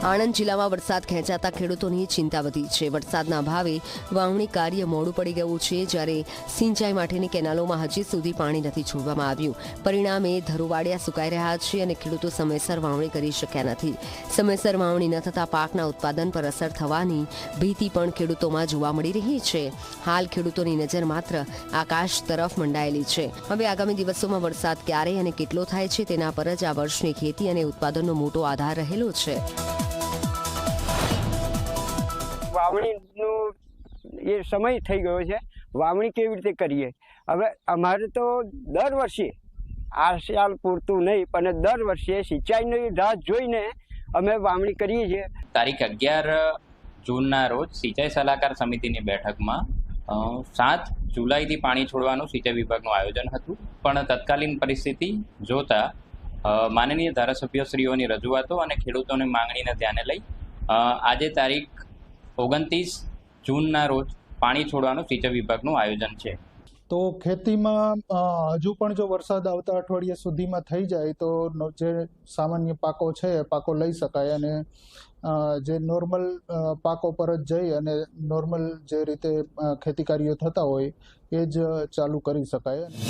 આણંદ જિલ્લામાં વરસાદ ખેંચાતા ખેડૂતોની ચિંતા વધી છે। વરસાદના અભાવે વાવણી કાર્ય મોડું પડી ગયું છે, જ્યારે સિંચાઈ માટેની કેનાલોમાં હજી સુધી પાણી નથી છોડવામાં આવ્યું। પરિણામે ધરુવાડિયા સુકાઈ રહ્યા છે અને ખેડૂતો સમયસર વાવણી કરી શક્યા નથી। સમયસર વાવણી ન થતાં પાકના ઉત્પાદન પર અસર થવાની ભીતિ પણ ખેડૂતોમાં જોવા મળી રહી છે। હાલ ખેડૂતોની નજર માત્ર આકાશ તરફ મંડાયેલી છે। હવે આગામી દિવસોમાં વરસાદ ક્યારે અને કેટલો થાય છે તેના પર જ આ વર્ષની ખેતી અને ઉત્પાદનનો મોટો આધાર રહેલો છે। વાવણીનો એ સમય થઈ ગયો છે। વાવણી કેવી રીતે કરીએ? હવે અમારે તો દર વર્ષે આ સાલ પૂરતું નહીં પણ દર વર્ષે સિંચાઈની રાહ જોઈને અમે વાવણી કરીએ છીએ। તારીખ 11 જૂનના રોજ સિંચાઈ સલાહકાર સમિતિની બેઠકમાં 7 જુલાઈથી પાણી છોડવાનું સિંચાઈ વિભાગનું આયોજન હતું, પણ તત્કાલીન પરિસ્થિતિ જોતા માનનીય ધારાસભ્યશ્રીઓની રજૂઆતો અને ખેડૂતોની માંગણીને ધ્યાને લઈ આજે તારીખ 29 જૂનના રોજ પાણી છોડવાનું સિંચાઈ વિભાગનું આયોજન છે। તો ખેતીમાં હજુ પણ જો વરસાદ આવતા અઠવાડિયા સુધીમાં થઈ જાય તો જે સામાન્ય પાકો છે એ પાકો લઈ શકાય અને જે નોર્મલ પાકો પર જ જઈ અને નોર્મલ જે રીતે ખેતી કાર્યો થતા હોય એ જ ચાલુ કરી શકાય।